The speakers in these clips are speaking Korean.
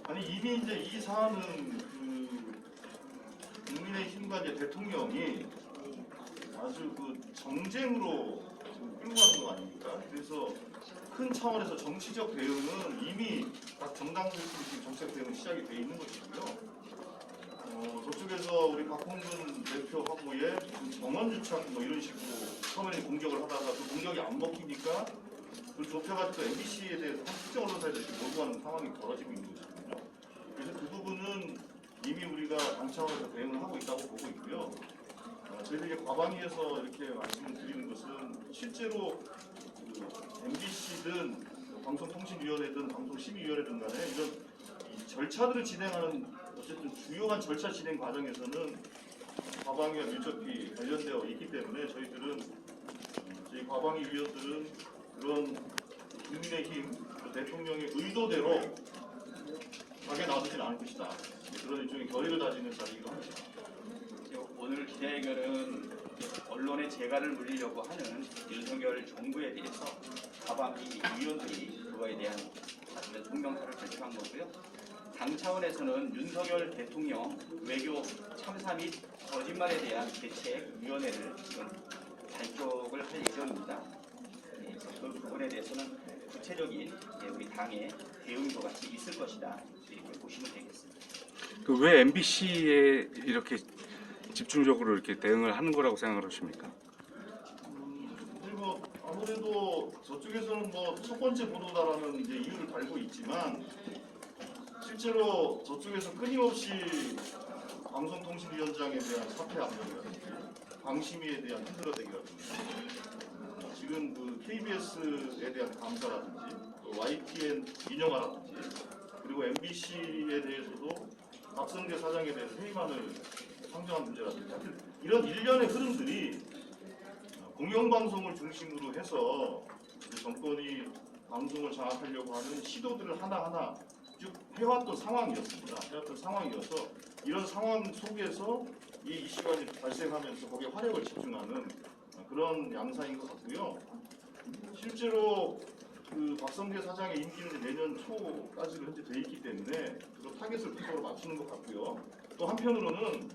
아니 이미 이제 이 사안은 국민의힘과 이제 대통령이 아주 정쟁으로 지금 끌고 가는 거 아닙니까? 그래서 큰 차원에서 정치적 대응은 이미 각 정당들끼리 지금 정책 대응 시작이 돼 있는 것이고요. 저쪽에서 우리 박홍근 대표하고의 정원주착 이런 식으로 처음에는 공격을 하다가 그 공격이 안 먹히니까 그 좁혀가지고 MBC에 대해서 한 특정 언론사에 대해서 요구하는 상황이 벌어지고 있는 것이거든요. 그래서 그 부분은 이미 우리가 당 차원에서 대응을 하고 있다고 보고 있고요. 저희들이 과방위에서 이렇게 말씀을 드리는 것은 실제로 MBC든 방송통신위원회든 방송심의위원회든 간에 이런 절차들을 진행하는 어쨌든 주요한 절차 진행 과정에서는 과방위와 밀접히 관련되어 있기 때문에 저희 과방위 위원들은 그런 국민의힘 대통령의 의도대로 가게 놔두진 않을 것이다. 그런 일종의 결의를 다지는 자리이기도 합니다. 오늘 기자회견은 언론의 재갈을 물리려고 하는 윤석열 정부에 대해서 과방위 위원들이 그거에 대한 성명서를 발표한 거고요. 당 차원에서는 윤석열 대통령 외교 참사 및 거짓말에 대한 대책위원회를 지금 발족을 할 예정입니다. 그 부분에 대해서는 구체적인 우리 당의 대응도 같이 있을 것이다 이렇게 보시면 되겠습니다. 왜 MBC에 이렇게 집중적으로 이렇게 대응을 하는 거라고 생각하십니까? 아무래도 저쪽에서는 첫 번째 보도다라는 이제 이유를 달고 있지만 실제로 저쪽에서 끊임없이 방송통신위원장에 대한 사퇴 압력이라든지 방심위에 대한 흔들어대기라든지 지금 KBS에 대한 감사라든지 YTN 인용하라든지 그리고 MBC에 대해서도 박성재 사장에 대해서 회의만을 상정한 문제라든지 이런 일련의 흐름들이 공영방송을 중심으로 해서 정권이 방송을 장악하려고 하는 시도들을 하나하나 쭉 해왔던 상황이었습니다. 상황이어서 이런 상황 속에서 이 이슈가 발생하면서 거기에 화력을 집중하는 그런 양상인 것 같고요. 실제로 박성재 사장의 임기는 내년 초까지로 현재 돼 있기 때문에 그 타겟을 그쪽으로 맞추는 것 같고요. 또 한편으로는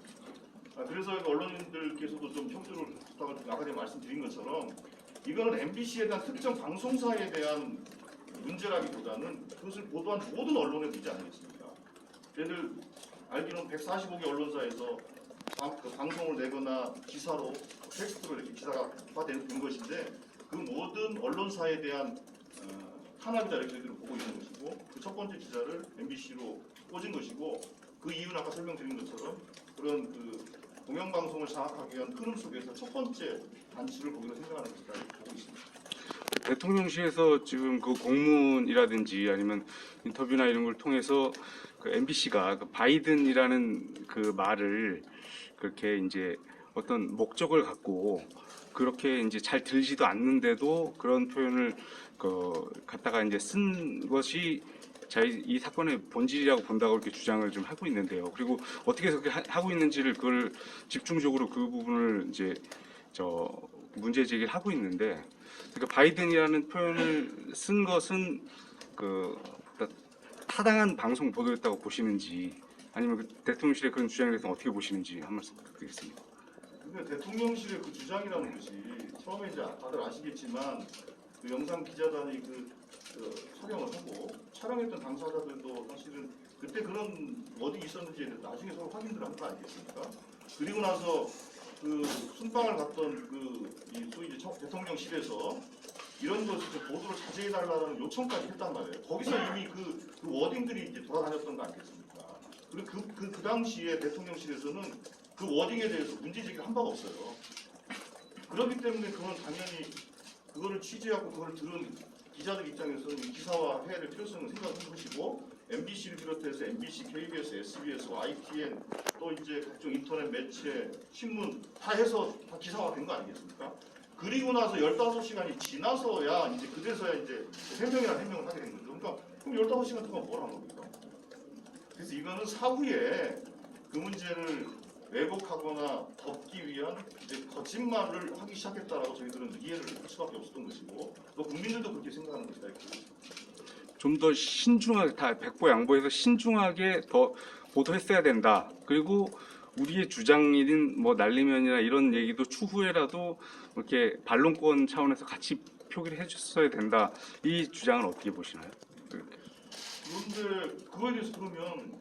그래서 언론인들께서도 좀 협조를 부탁을 아까 전에 말씀드린 것처럼 이거는 MBC에 대한 특정 방송사에 대한 문제라기보다는 그것을 보도한 모든 언론의 문제 아니겠습니까? 얘들 알기로는 145개 언론사에서 방송을 내거나 기사로 텍스트로 이렇게 기사가 된 것인데 그 모든 언론사에 대한 탄압이다 이렇게 저희들은 보고 있는 것이고 그 첫 번째 기사를 MBC로 꽂은 것이고 그 이유는 아까 설명드린 것처럼 그런 공영방송을 장악하기 위한 흐름 속에서 첫 번째 단추를 거기로 생각하는 것이다 이렇게 보고 있습니다. 대통령실에서 지금 그 공문이라든지 아니면 인터뷰나 이런 걸 통해서 MBC가 바이든이라는 그 말을 그렇게 이제 어떤 목적을 갖고 그렇게 이제 잘 들리지도 않는데도 그런 표현을 갖다가 이제 쓴 것이 이 사건의 본질이라고 본다고 이렇게 주장을 좀 하고 있는데요. 그리고 어떻게 그렇게 하고 있는지를 그걸 집중적으로 그 부분을 이제 문제 제기를 하고 있는데, 그러니까 바이든이라는 표현을 쓴 것은 타당한 방송 보도였다고 보시는지, 아니면 대통령실의 그런 주장에 대해서 어떻게 보시는지 한 말씀 부탁드리겠습니다. 근데 대통령실의 그 주장이라는 것이 처음에 이제 다들 아시겠지만 그 영상 기자단이 촬영을 하고 촬영했던 당사자들도 사실은 그때 그런 어디 있었는지에 대해서 나중에 서로 확인을 한 거 아니겠습니까? 그리고 나서 순방을 갔던 소위 이제 대통령실에서 이런 것을 보도를 자제해달라는 요청까지 했단 말이에요. 거기서 이미 그 워딩들이 이제 돌아다녔던 거 아니겠습니까? 그리고 그 당시에 대통령실에서는 그 워딩에 대해서 문제 제기를 한 바가 없어요. 그렇기 때문에 그건 당연히 그거를 취재하고 그걸 들은 기자들 입장에서는 기사화 해야 될 필요성을 생각한 것이고 MBC를 비롯해서 MBC, KBS, SBS, YTN 또 이제 각종 인터넷 매체, 신문 다 해서 다 기사화된 거 아니겠습니까? 그리고 나서 15시간이 지나서야 이제 그래서야 이제 해명이라는 해명을 하게 된 거죠. 그러니까 그럼 15시간 동안 뭘 한 겁니까? 그래서 이거는 사후에 그 문제를 왜곡하거나 덮기 위한 이제 거짓말을 하기 시작했다라고 저희들은 이해를 할 수밖에 없었던 것이고 또 국민들도 그렇게 생각하는 것이다. 좀 더 신중하게 다 백보 양보해서 신중하게 더 보도했어야 된다. 그리고 우리의 주장인 뭐 날리면이나 이런 얘기도 추후에라도 이렇게 반론권 차원에서 같이 표기를 해줬어야 된다. 이 주장은 어떻게 보시나요? 그런데 그거에 대해서 그러면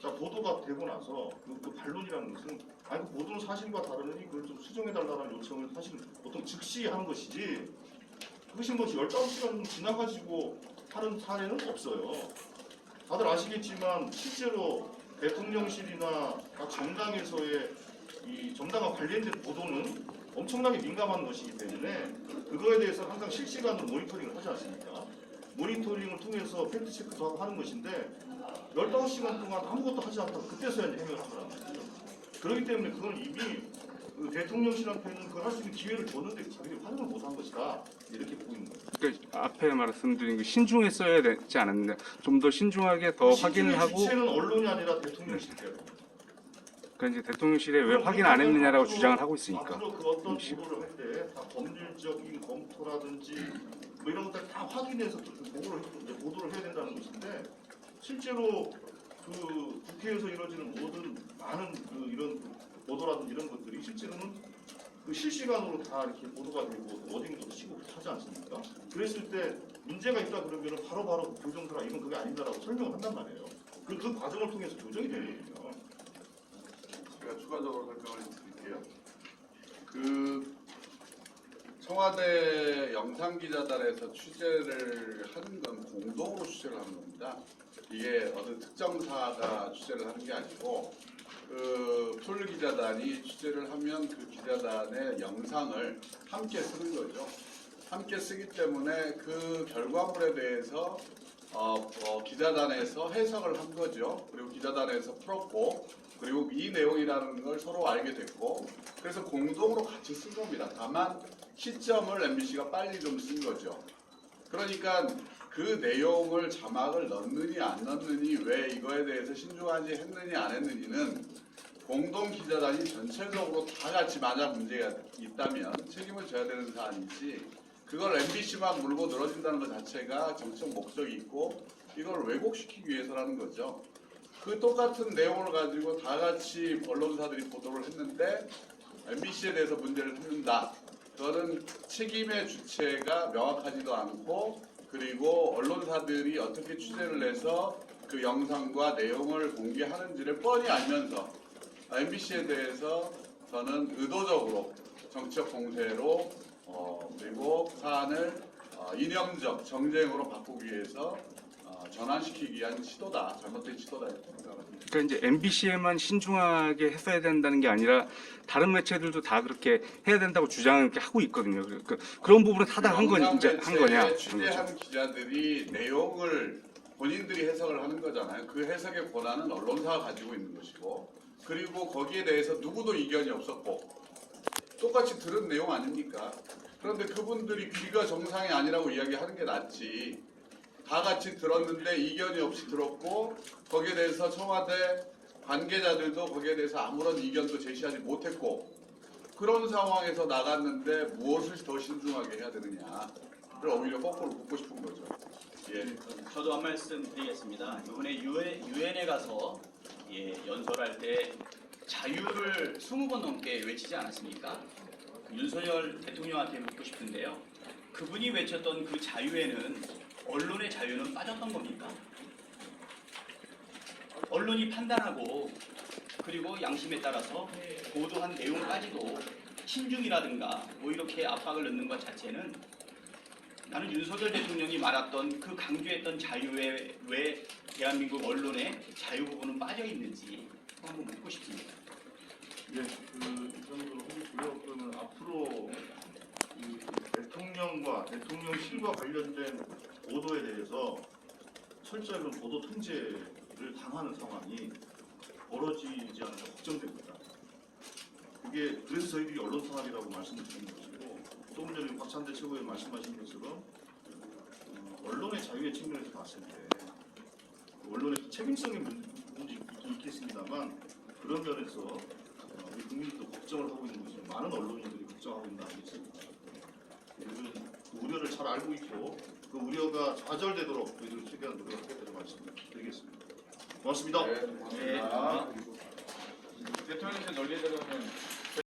자 보도가 되고 나서 그 반론이라는 것은 아니 그 보도는 사실과 다르니 그걸 좀 수정해달라는 요청을 사실 보통 즉시 하는 것이지 그것이 뭐 15시간 지나가지고 하는 사례는 없어요. 다들 아시겠지만 실제로 대통령실이나 각 정당에서의 이 정당과 관련된 보도는 엄청나게 민감한 것이기 때문에 그거에 대해서 항상 실시간으로 모니터링을 하지 않습니까? 모니터링을 통해서 팩트 체크도 하고 하는 것인데 15시간 동안 아무것도 하지 않다가 그때서야 이제 해명을 하더라는 거죠. 그렇기 때문에 그건 이미 그 대통령실한테는 그걸 할 수 있는 기회를 줬는데 자기들이 활용을 못한 것이다 이렇게 보이는 거죠. 그러니까 앞에 말씀드린 그 신중했어야 되지 않았느냐. 좀 더 신중하게 더 확인을 하고. 주체는 언론이 아니라 대통령실이에요. 그러니까 이제 대통령실에 왜 확인 안 했느냐라고 주장을 하고 있으니까. 앞으로 그 어떤 보도를 할 때 다 법률적인 검토라든지 뭐 이런 것들 다 확인해서 보도를 해야 된다는 것인데 실제로 그 국회에서 이루어지는 모든 많은 그 이런 보도라든지 이런 것들이 실제로는 그 실시간으로 다 이렇게 보도가 되고 워딩도 치고 하지 않습니까? 그랬을 때 문제가 있다 그러면 바로바로 교정서라 이건 그게 아니다라고 설명을 한단 말이에요. 그 과정을 통해서 교정이 되거든요. 제가 추가적으로 설명을 드릴게요. 그 청와대 영상기자단에서 취재를 하는 건 공동으로 취재를 하는 겁니다. 이게 어느 특정사가 취재를 하는 게 아니고 그 풀 기자단이 취재를 하면 그 기자단의 영상을 함께 쓰는 거죠. 함께 쓰기 때문에 그 결과물에 대해서 기자단에서 해석을 한 거죠. 그리고 기자단에서 풀었고 그리고 이 내용이라는 걸 서로 알게 됐고 그래서 공동으로 같이 쓴 겁니다. 다만 시점을 MBC가 빨리 좀 쓴 거죠. 그러니까 그 내용을 자막을 넣느니 안 넣느니 왜 이거에 대해서 신중하지 했느니 안 했느니는 공동 기자단이 전체적으로 다 같이 만약 문제가 있다면 책임을 져야 되는 사안이지 그걸 MBC만 물고 늘어진다는 것 자체가 정치적 목적이 있고 이걸 왜곡시키기 위해서라는 거죠. 그 똑같은 내용을 가지고 다 같이 언론사들이 보도를 했는데 MBC에 대해서 문제를 삼는다. 그거는 책임의 주체가 명확하지도 않고 그리고 언론사들이 어떻게 취재를 해서 그 영상과 내용을 공개하는지를 뻔히 알면서 MBC에 대해서 저는 의도적으로 정치적 공세로 그리고 사안을 이념적 정쟁으로 바꾸기 위해서 전환시키기 위한 시도다. 잘못된 시도다 이렇게 생각합니다. 그러니까 이제 MBC에만 신중하게 했어야 된다는 게 아니라 다른 매체들도 다 그렇게 해야 된다고 주장을 이렇게 하고 있거든요. 그런 부분은 다 한 거냐, 이제 한 거냐. 취재한 기자들이 내용을 본인들이 해석을 하는 거잖아요. 그 해석의 권한은 언론사가 가지고 있는 것이고, 그리고 거기에 대해서 누구도 이견이 없었고, 똑같이 들은 내용 아닙니까? 그런데 그분들이 귀가 정상이 아니라고 이야기하는 게 낫지. 다 같이 들었는데 이견이 없이 들었고 거기에 대해서 청와대 관계자들도 거기에 대해서 아무런 이견도 제시하지 못했고 그런 상황에서 나갔는데 무엇을 더 신중하게 해야 되느냐 그걸 오히려 거꾸로 묻고 싶은 거죠. 예. 저도 한 말씀 드리겠습니다. 이번에 유엔에 가서 연설할 때 자유를 20번 넘게 외치지 않았습니까? 윤석열 대통령한테 묻고 싶은데요. 그분이 외쳤던 그 자유에는 언론의 자유는 빠졌던 겁니까? 언론이 판단하고 그리고 양심에 따라서 보도한 내용까지도 신중이라든가 뭐 이렇게 압박을 넣는 것 자체는 나는 윤석열 대통령이 말했던 그 강조했던 자유에 왜 대한민국 언론의 자유 부분은 빠져 있는지 한번 묻고 싶습니다. 예, 이 정도로 하고요. 그러면 앞으로 이 대통령과 대통령실과 관련된 보도에 대해서 철저히 보도 통제를 당하는 상황이 벌어지지 않을까 걱정됩니다. 그게 그래서 저희들이 언론 탄압이라고 말씀을 드리는 것이고 또 전에 박찬대 최고위원 말씀하신 것처럼 언론의 자유의 측면에서 봤을 때 언론의 책임성의 부분이 있긴 있겠습니다만 그런 면에서 우리 국민들도 걱정을 하고 있는 것이 많은 언론인들이 걱정하고 있는 거 아니겠습니까? 우리는 그 우려를 잘 알고 있고 그 우려가 좌절되도록 저희들이 최대한 노력하겠다는 말씀드리겠습니다. 고맙습니다. 네, 고맙습니다. 대통령실 논리대로는